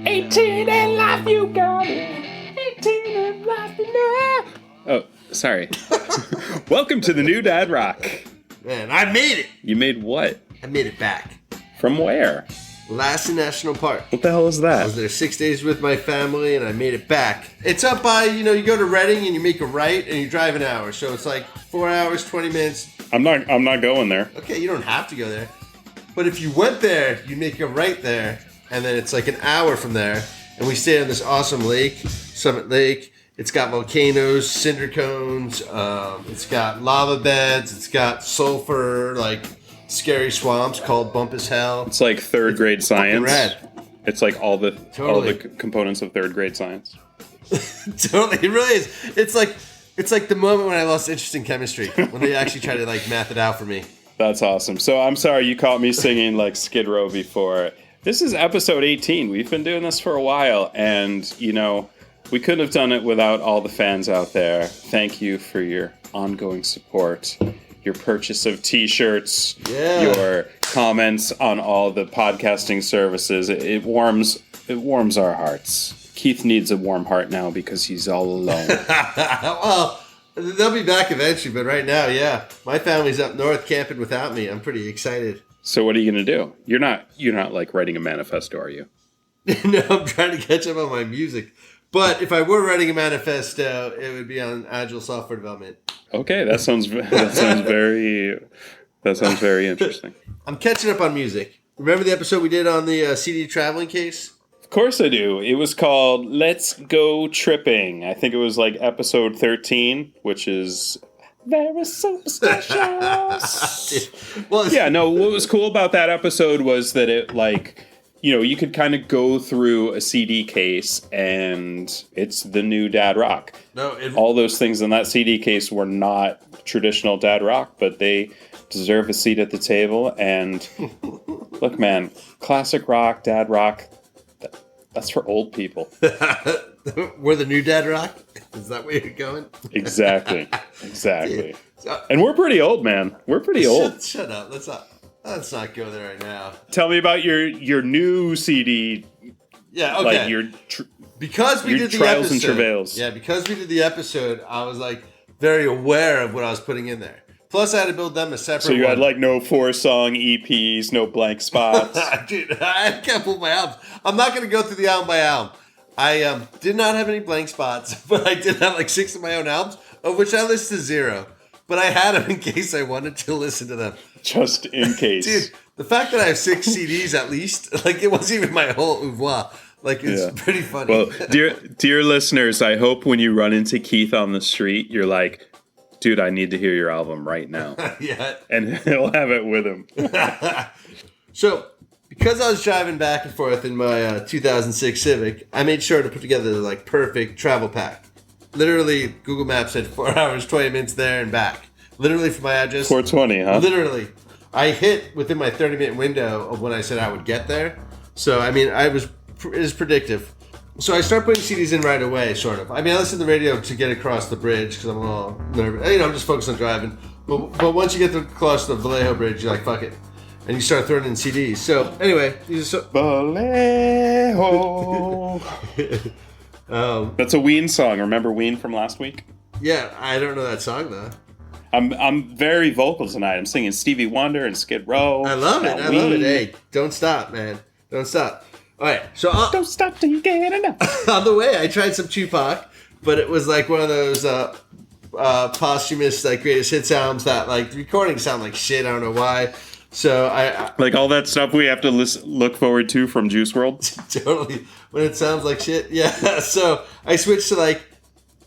18 and life, you got it. 18 and life, you know. Oh, sorry. Welcome to the new Dad Rock. Man, I made it. You made what? I made it back. From where? Lassen National Park. What the hell is that? I was there 6 days with my family, and I made it back. It's up by, you go to Reading, and you make a right, and you drive an hour. So it's like 4 hours, 20 minutes. I'm not going there. Okay, you don't have to go there. But if you went there, you make a right there, and then it's like an hour from there. And we stayed on this awesome lake, Summit Lake. It's got volcanoes, cinder cones. It's got lava beds. It's got sulfur, like scary swamps called Bump as Hell. It's like third grade science. Rad. It's like all the components of third grade science. Totally, it really is. It's like the moment when I lost interest in chemistry, when they actually tried to like math it out for me. That's awesome. So I'm sorry you caught me singing like Skid Row before. This is episode 18. We've been doing this for a while, and we couldn't have done it without all the fans out there. Thank you for your ongoing support, your purchase of t-shirts, your comments on all the podcasting services. It warms our hearts. Keith needs a warm heart now because he's all alone. Well, they'll be back eventually, but right now, my family's up north camping without me. I'm pretty excited. So what are you going to do? You're not like writing a manifesto, are you? No, I'm trying to catch up on my music. But if I were writing a manifesto, it would be on agile software development. Okay, that sounds very interesting. I'm catching up on music. Remember the episode we did on the CD traveling case? Of course I do. It was called Let's Go Tripping. I think it was like episode 13, which is very superstitious. Well, what was cool about that episode was that it you could kind of go through a CD case and it's the new Dad Rock. All those things in that CD case were not traditional Dad Rock, but they deserve a seat at the table. And look, man, classic rock, Dad Rock, that's for old people. We're the new Dad Rock? Is that where you're going? Exactly. And we're pretty old, man. We're pretty old. Shut up. Let's not go there right now. Tell me about your new CD. Yeah, okay. Like because we did the trials episode, and travails. Yeah, because we did the episode, I was like very aware of what I was putting in there. Plus, I had to build them a separate. So you had like no 4-song EPs, no blank spots. Dude, I can't pull my albums. I'm not going to go through the album by album. I did not have any blank spots, but I did have like 6 of my own albums, of which I listened to 0. But I had them in case I wanted to listen to them. Just in case. Dude, the fact that I have 6 CDs at least, like it wasn't even my whole oeuvre. Like it's pretty funny. Well, dear listeners, I hope when you run into Keith on the street, you're like, dude, I need to hear your album right now. Yeah. And he'll have it with him. So, because I was driving back and forth in my 2006 Civic, I made sure to put together the like perfect travel pack. Literally, Google Maps said 4 hours, 20 minutes there and back. Literally from my address. 420, huh? Literally. I hit within my 30-minute window of when I said I would get there. So, I mean, it was predictive. So I start putting CDs in right away, sort of. I mean, I listen to the radio to get across the bridge because I'm a little nervous. I'm just focused on driving. But once you get across the Vallejo Bridge, you're like, fuck it. And you start throwing in CDs. So, anyway. Vallejo. That's a Ween song. Remember Ween from last week? Yeah, I don't know that song, though. I'm very vocal tonight. I'm singing Stevie Wonder and Skid Row. I love it. I love it. Hey, don't stop, man. Don't stop. All right, so don't stop till you get enough. On the way, I tried some Tupac, but it was like one of those posthumous like greatest hits albums that like the recordings sound like shit. I don't know why. So I like all that stuff we have to look forward to from Juice WRLD. Totally, when it sounds like shit. Yeah. So I switched to like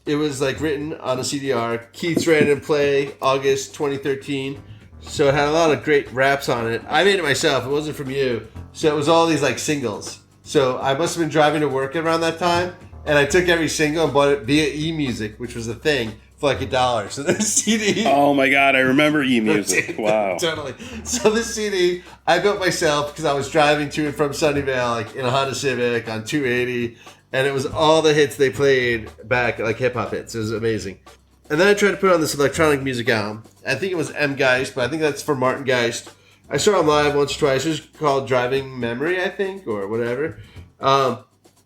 it was like written on a CDR. Keith's Random Play, August 2013. So it had a lot of great raps on it. I made it myself. It wasn't from you. So it was all these like singles. So I must have been driving to work around that time, and I took every single and bought it via eMusic, which was a thing, for like $1. So this CD... Oh my God, I remember eMusic. Wow. Totally. So this CD, I built myself because I was driving to and from Sunnyvale, like in a Honda Civic on 280, and it was all the hits they played back, like hip-hop hits. It was amazing. And then I tried to put on this electronic music album. I think it was M. Geist, but I think that's for Martin Geist. I saw him live once or twice. It was called Driving Memory, I think, or whatever.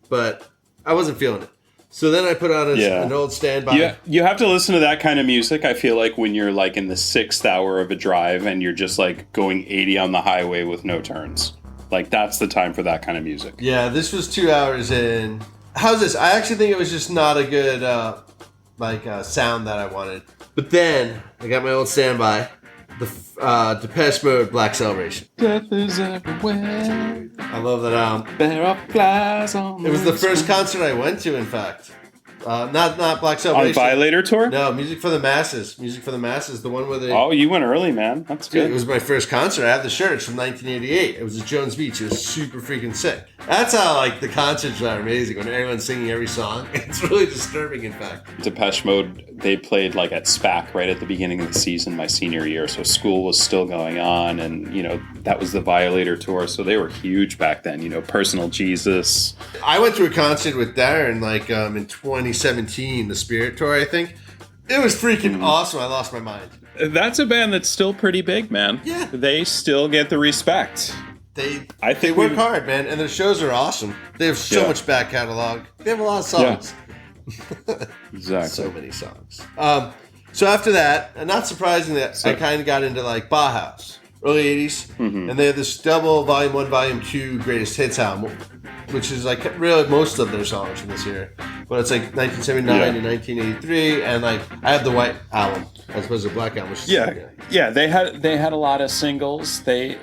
but I wasn't feeling it. So then I put on an old standby. You have to listen to that kind of music, I feel like, when you're like in the 6th hour of a drive and you're just like going 80 on the highway with no turns. Like, that's the time for that kind of music. Yeah, this was 2 hours in. How's this? I actually think it was just not a good sound that I wanted. But then I got my old standby, the Depeche Mode Black Celebration. Death is everywhere. I love that album. There are flies on. It was the first concert I went to, in fact. Not Black Celebration. On Violator Tour? No, Music for the Masses. Music for the Masses, the one where they... Oh, you went early, man. That's good. Dude, it was my first concert. I had the shirt. It's from 1988. It was at Jones Beach. It was super freaking sick. That's how, like, the concerts are amazing, when everyone's singing every song. It's really disturbing, in fact. Depeche Mode, they played, like, at SPAC right at the beginning of the season my senior year, so school was still going on, and, you know, that was the Violator Tour, so they were huge back then, you know, Personal Jesus. I went to a concert with Darren, like, in 2017, the Spirit Tour, I think. It was freaking awesome. I lost my mind. That's a band that's still pretty big, man. Yeah. They still get the respect. They work hard, man, and their shows are awesome. They have so much back catalog. They have a lot of songs. Yeah. Exactly. So many songs. So after that, and not surprisingly, I kind of got into like Bauhaus, early 80s, and they have this double Volume 1, Volume 2 Greatest Hits album, which is like really most of their songs from this year. But it's like 1979 to 1983, and like I have the white album as opposed to the black album. Which is They had a lot of singles. They're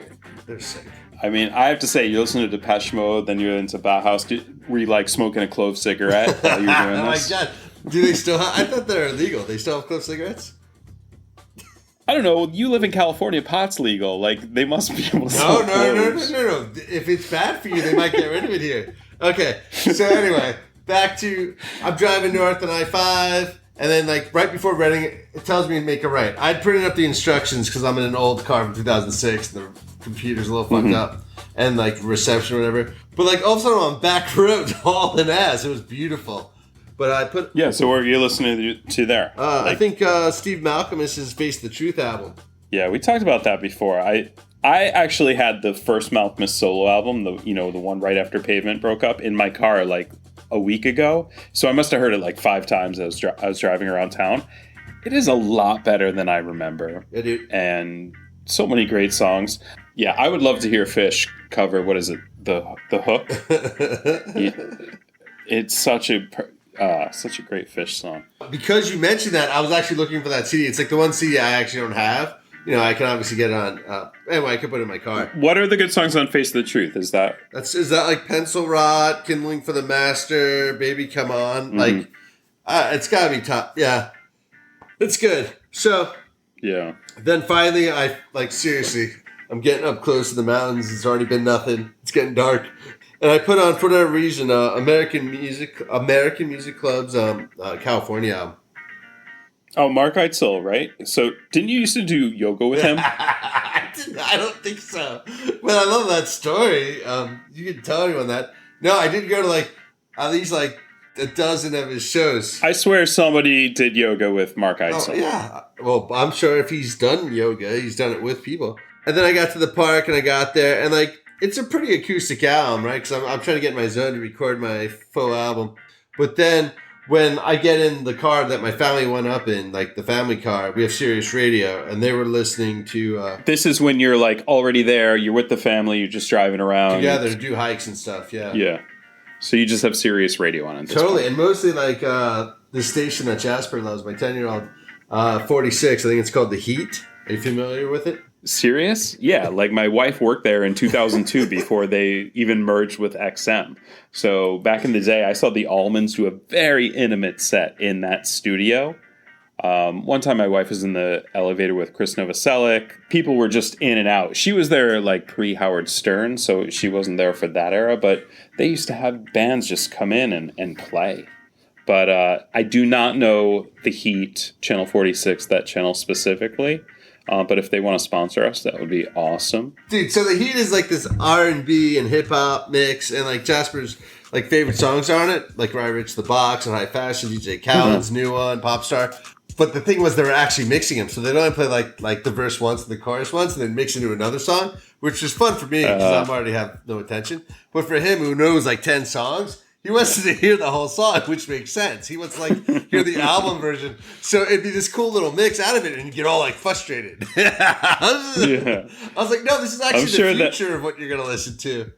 sick. I mean, I have to say, you listen to Depeche Mode, then you're into Bauhaus. Were you like smoking a clove cigarette while you were doing this? Oh my god! Do they still have? I thought they're illegal. They still have clove cigarettes? I don't know. You live in California. Pot's legal. Like, they must be able to smoke cloves. No. If it's bad for you, they might get rid of it here. Okay. So anyway, back to I'm driving north on I-5, and then like right before Reading, it tells me to make a right. I'd printed up the instructions because I'm in an old car from 2006. And the computer's a little fucked up, and like reception or whatever. But like all of a sudden I'm on back roads hauling ass. It was beautiful. But I put so what are you listening to there? I think Steve Malkmus' Face the Truth album. Yeah, we talked about that before. I actually had the first Malkmus solo album, the one right after Pavement broke up, in my car like a week ago. So I must have heard it like 5 times as I was driving around town. It is a lot better than I remember. Yeah, dude. And so many great songs. Yeah, I would love to hear Fish cover, what is it, the Hook? It's such a great Fish song. Because you mentioned that, I was actually looking for that CD. It's like the one CD I actually don't have. You know, I can obviously get it on. Anyway, I could put it in my car. What are the good songs on Face of the Truth? Is that like Pencil Rot, Kindling for the Master, Baby Come On? Like, it's got to be top. Yeah, it's good. So yeah. Then finally, seriously, I'm getting up close to the mountains. It's already been nothing. It's getting dark. And I put on, for whatever reason, American Music Club's California album. Oh, Mark Eitzel, right? So, didn't you used to do yoga with him? I don't think so. But I love that story. You can tell me on that. No, I did go to at least a dozen of his shows. I swear somebody did yoga with Mark Eitzel. Oh, yeah. Well, I'm sure if he's done yoga, he's done it with people. And then I got to the park and I got there and it's a pretty acoustic album, right? Because I'm trying to get in my zone to record my full album. But then when I get in the car that my family went up in, like the family car, we have Sirius Radio, and they were listening to... this is when you're already there, you're with the family, you're just driving around. Together to do hikes and stuff, yeah. Yeah. So you just have Sirius Radio on it. Totally, and mostly the station that Jasper loves, my 10-year-old, 46, I think it's called The Heat. Are you familiar with it? Serious? Yeah, my wife worked there in 2002 before they even merged with XM. So back in the day, I saw the Allmans do a very intimate set in that studio. One time my wife was in the elevator with Chris Novoselic. People were just in and out. She was there pre-Howard Stern, so she wasn't there for that era, but they used to have bands just come in and play. But I do not know The Heat, Channel 46, that channel specifically. But if they want to sponsor us, that would be awesome. Dude, so The Heat is this R&B and hip-hop mix, and Jasper's favorite songs are on it, like Rye Rich the Box and High Fashion, DJ Khaled's new one, Popstar. But the thing was they were actually mixing them, so they'd only play the verse once and the chorus once, and then mix into another song, which is fun for me because I already have no attention. But for him, who knows 10 songs, He wants to hear the whole song, which makes sense. He wants to like hear the album version. So it'd be this cool little mix out of it, and you get all like frustrated. I was like, no, this is actually the future of what you're gonna listen to.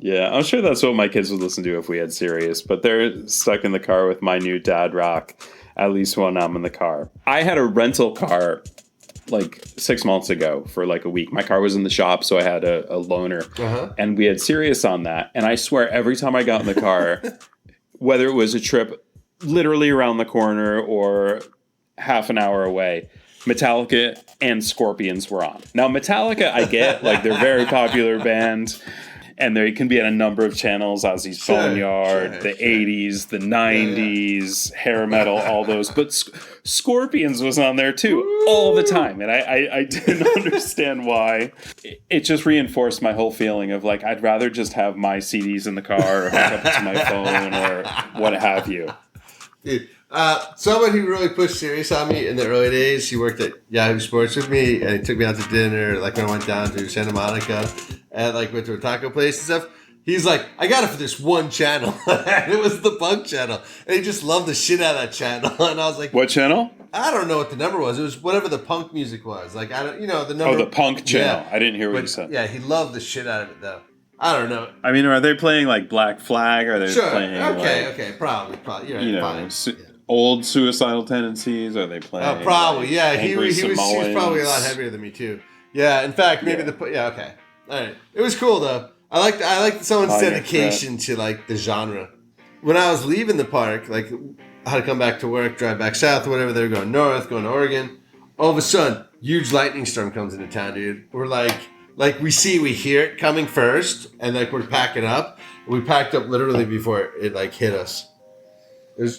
Yeah, I'm sure that's what my kids would listen to if we had Sirius, but they're stuck in the car with my new dad rock, at least when I'm in the car. I had a rental car like 6 months ago for like a week. My car was in the shop, so I had a loaner, and we had Sirius on that. And I swear, every time I got in the car, whether it was a trip literally around the corner or half an hour away, Metallica and Scorpions were on. Now, Metallica, I get, like, they're a very popular band, and they can be on a number of channels, Ozzy's Boneyard, the 80s, the 90s, hair metal, all those. But Scorpions was on there too, all the time. And I didn't understand why. It just reinforced my whole feeling of like, I'd rather just have my CDs in the car or hook up to my phone or what have you. Dude, someone who really pushed Sirius on me in the early days, he worked at Yahoo Sports with me, and he took me out to dinner, like when I went down to Santa Monica, and like went to a taco place and stuff. He's like, I got it for this one channel. And it was the punk channel. And he just loved the shit out of that channel. And I was like, what channel? I don't know what the number was. It was whatever the punk music was. Like, I don't, the number. Oh, the punk channel. Yeah. I didn't hear what you said. Yeah, he loved the shit out of it, though. I don't know. I mean, are they playing like Black Flag? Or are they playing Okay, probably. You're right, fine. Old Suicidal Tendencies? Are they playing? Oh, probably. Like, yeah, he was probably a lot heavier than me too. Yeah, in fact, maybe okay. All right, it was cool though. I liked someone's dedication to like the genre. When I was leaving the park, like I had to come back to work, drive back south or whatever. They were going north, going to Oregon. All of a sudden, huge lightning storm comes into town, dude. We're like we hear it coming first, and like we're packing up. We packed up literally before it like hit us.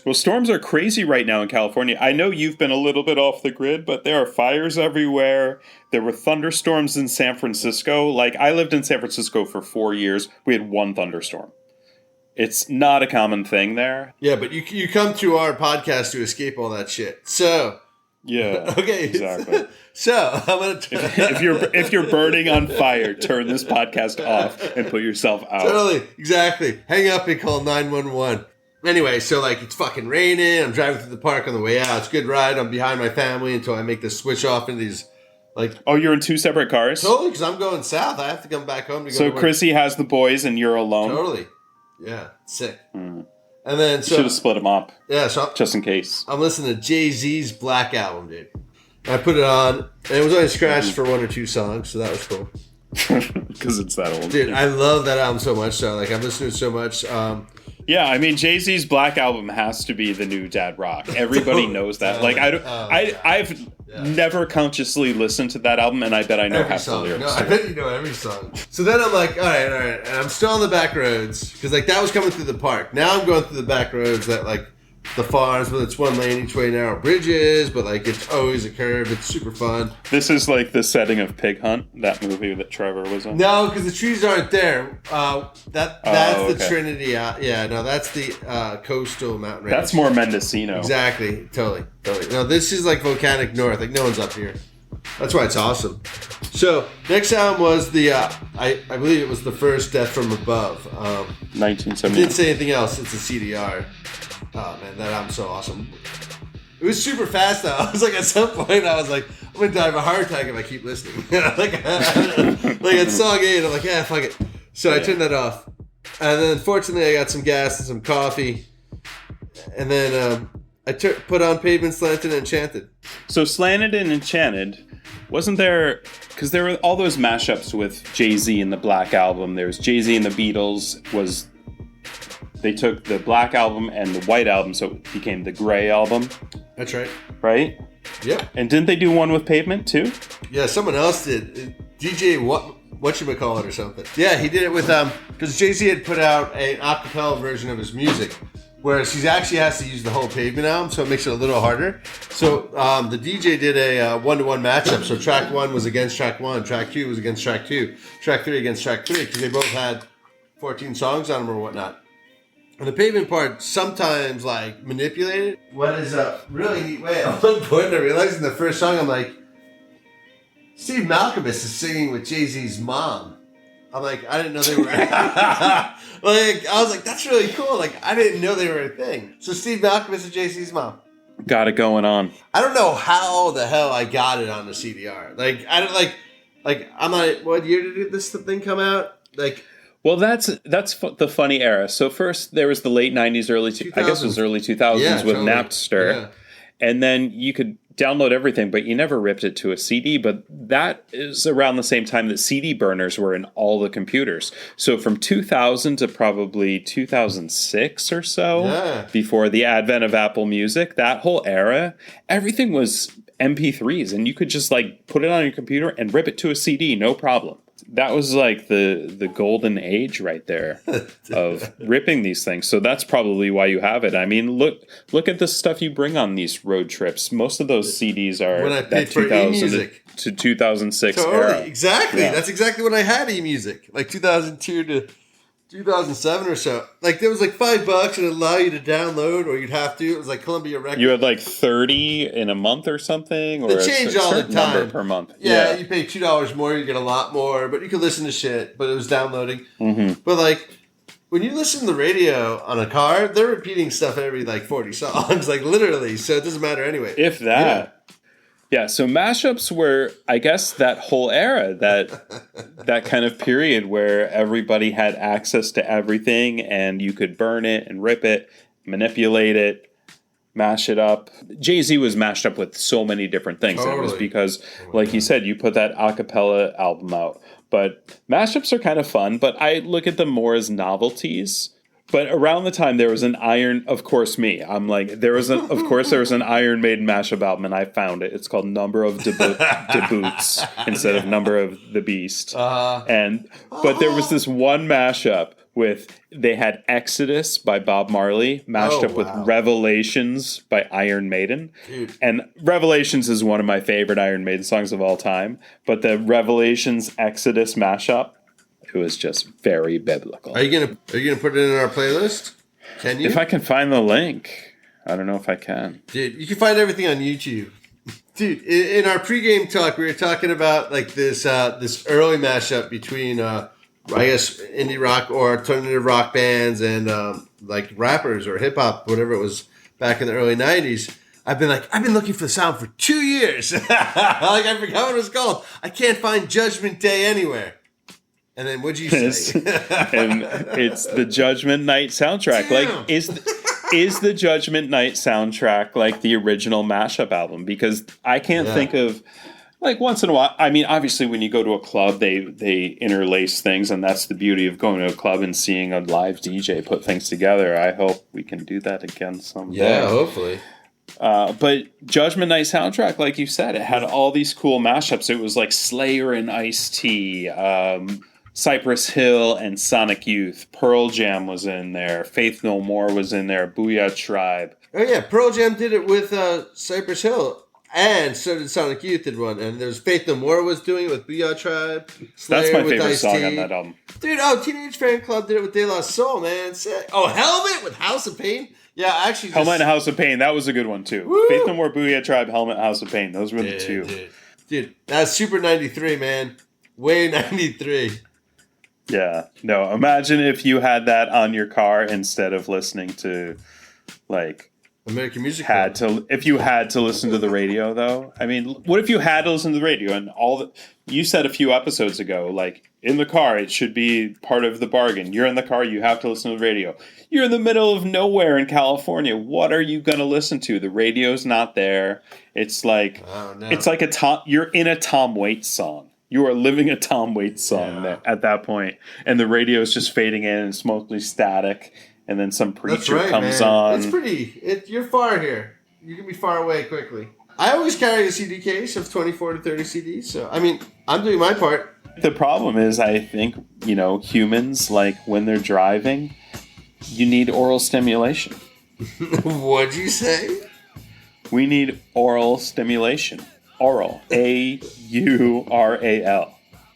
Well, storms are crazy right now in California. I know you've been a little bit off the grid, but there are fires everywhere. There were thunderstorms in San Francisco. Like, I lived in San Francisco for 4 years. We had one thunderstorm. It's not a common thing there. Yeah, but you come to our podcast to escape all that shit. So... Yeah. Okay. Exactly. So I'm gonna. If you're burning on fire, turn this podcast off and put yourself out. Totally. Exactly. Hang up and call 911. Anyway, so like it's fucking raining. I'm driving through the park on the way out. It's a good ride. I'm behind my family until I make the switch off into these. Like, oh, you're in two separate cars? Totally, because I'm going south. I have to come back home to go. So Chrissy has the boys and you're alone. Totally. Yeah. Sick. And then should have split them up. Yeah, so just in case. I'm listening to Jay-Z's Black Album, dude. I put it on, and it was only scratched for one or two songs, so that was cool. Because it's that old. Dude, I love that album so much. So like I've listened to it so much. Yeah, I mean Jay-Z's Black Album has to be the new dad rock. Everybody knows that. Like I've never consciously listened to that album, and I bet I know half the lyrics. No, I bet you know every song. So then I'm like, all right, and I'm still on the back roads because like that was coming through the park. Now I'm going through the back roads that like the farms, where it's one lane each way, narrow bridges, but like it's always a curve. It's super fun. This is like the setting of Pig Hunt, that movie that Trevor was in. No, because the trees aren't there. That's the Trinity. Yeah, no, that's the coastal mountain range. That's more Mendocino. Exactly, totally. No, this is like volcanic north. Like no one's up here. That's why it's awesome. So next album was the I believe it was the first Death from Above. 1970. Didn't say anything else. It's a CDR. Oh man, that album's so awesome. It was super fast though. I was like, at some point, I was like, I'm gonna die of a heart attack if I keep listening. like at song 8, I'm like, yeah, fuck it. So I turned that off, and then fortunately, I got some gas and some coffee, and then I put on Pavement, Slanted, and Enchanted. So Slanted and Enchanted, wasn't there? Because there were all those mashups with Jay-Z and the Black Album. There was Jay-Z and the Beatles. They took the Black Album and the White Album, so it became the Gray Album. That's right. Right? Yeah. And didn't they do one with Pavement, too? Yeah, someone else did. DJ whatchamacallit or something. Yeah, he did it with, because Jay-Z had put out an acapella version of his music, whereas he actually has to use the whole Pavement album, so it makes it a little harder. So the DJ did a one-to-one matchup, so track 1 was against track 1, track 2 was against track 2, track 3 against track 3, because they both had 14 songs on them or whatnot. And the Pavement part sometimes like manipulated. What is a really neat way? At one point, I realized in the first song, I'm like, Steve Malkmus is singing with Jay-Z's mom. I'm like, I didn't know they were. Like, I was like, that's really cool. Like, I didn't know they were a thing. So Steve Malkmus and JC's mom. Got it going on. I don't know how the hell I got it on the CDR. Like, I don't like. I'm like, what year did this thing come out? Like. Well, that's the funny era. So first there was the late 90s, I guess it was early 2000s with totally. Napster. Yeah. And then you could download everything, but you never ripped it to a CD. But that is around the same time that CD burners were in all the computers. So from 2000 to probably 2006 or so, before the advent of Apple Music, that whole era, everything was MP3s. And you could just like put it on your computer and rip it to a CD, no problem. That was like the golden age right there of ripping these things. So that's probably why you have it. I mean, look at the stuff you bring on these road trips. Most of those CDs are when I paid that for 2000 e-music. to 2006 Totally. era. Exactly. Yeah. That's exactly when I had e-music. Like 2002 to 2007 or so. Like there was like $5 and it allowed you to download, or you'd have to. It was like Columbia Records. You had like 30 in a month or something, or they change all the time number per month. Yeah, you pay $2 more, you get a lot more, but you could listen to shit. But it was downloading. Mm-hmm. But like when you listen to the radio on a car, they're repeating stuff every like 40 songs, like literally. So it doesn't matter anyway. If that. Yeah, so mashups were, I guess, that whole era, that kind of period where everybody had access to everything and you could burn it and rip it, manipulate it, mash it up. Jay-Z was mashed up with so many different things. Totally. And it was because, like you said, you put that a cappella album out. But mashups are kind of fun, but I look at them more as novelties. But around the time there was an of course me. I'm like, there was an Iron Maiden mashup album, and I found it. It's called Number of Deboots instead of Number of the Beast. But there was this one mashup they had Exodus by Bob Marley mashed up with Revelations by Iron Maiden. Dude. And Revelations is one of my favorite Iron Maiden songs of all time. But the Revelations Exodus mashup, it was just very biblical. Are you gonna put it in our playlist? Can you? If I can find the link. I don't know if I can. Dude, you can find everything on YouTube. Dude, in our pregame talk, we were talking about like this early mashup between I guess indie rock or alternative rock bands and like rappers or hip hop, whatever it was back in the early 90s. I've been looking for the sound for 2 years. Like I forgot what it was called. I can't find Judgment Day anywhere. And then what'd you say? And it's the Judgment Night soundtrack. Damn. Like, is the Judgment Night soundtrack like the original mashup album? Because I can't think of, like, once in a while. I mean, obviously, when you go to a club, they interlace things, and that's the beauty of going to a club and seeing a live DJ put things together. I hope we can do that again someday. Yeah, hopefully. But Judgment Night soundtrack, like you said, it had all these cool mashups. It was like Slayer and Ice-T, Cypress Hill and Sonic Youth. Pearl Jam was in there. Faith No More was in there. Booyah Tribe. Oh yeah, Pearl Jam did it with Cypress Hill, and so did Sonic Youth did one. And there's Faith No More was doing it with Booyah Tribe. Slayer That's my with favorite Ice-T. song on that album. Dude, Teenage Fan Club did it with De La Soul, man. Sick. Oh, Helmet with House of Pain. Yeah, actually. Helmet and House of Pain. That was a good one too. Woo! Faith No More, Booyah Tribe, Helmet, House of Pain. Those were the two. Dude, that's super 93, man. Way 93. Yeah. No, imagine if you had that on your car instead of listening to, like, American Music if you had to listen to the radio, though. I mean, what if you had to listen to the radio and you said a few episodes ago, like, in the car, it should be part of the bargain. You're in the car, you have to listen to the radio. You're in the middle of nowhere in California. What are you going to listen to? The radio's not there. It's like, it's like you're in a Tom Waits song. You are living a Tom Waits song at that point. And the radio is just fading in and it's mostly static. And then some preacher comes on. It's you're far here. You can be far away quickly. I always carry a CD case of 24 to 30 CDs. So, I mean, I'm doing my part. The problem is, I think, humans, like, when they're driving, you need oral stimulation. What'd you say? We need oral stimulation. Oral. AURAL.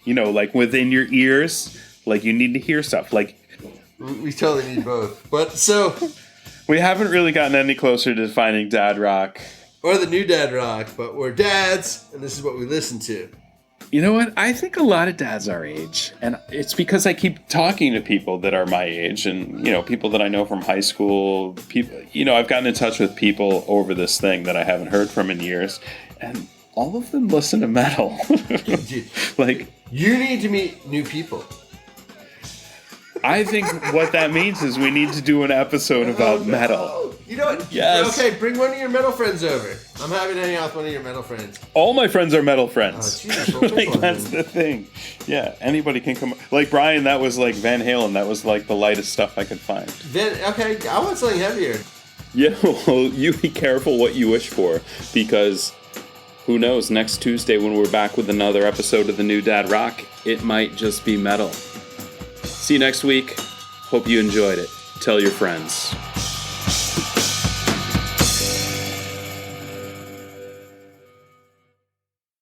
Like, within your ears, like, you need to hear stuff. Like, we totally need both. But so we haven't really gotten any closer to finding dad rock. Or the new dad rock, but we're dads, and this is what we listen to. You know what? I think a lot of dads our age, and it's because I keep talking to people that are my age, and people that I know from high school. People, I've gotten in touch with people over this thing that I haven't heard from in years, and all of them listen to metal. Dude, like, you need to meet new people. I think what that means is we need to do an episode about metal. You know what? Yes. Okay, bring one of your metal friends over. I'm happy to hang out with one of your metal friends. All my friends are metal friends. Oh, geez, like, that's the thing. Yeah, anybody can come. Like Brian, that was like Van Halen. That was like the lightest stuff I could find. Okay, I want something heavier. Yeah, well, you be careful what you wish for, because who knows, next Tuesday when we're back with another episode of The New Dad Rock, it might just be metal. See you next week. Hope you enjoyed it. Tell your friends.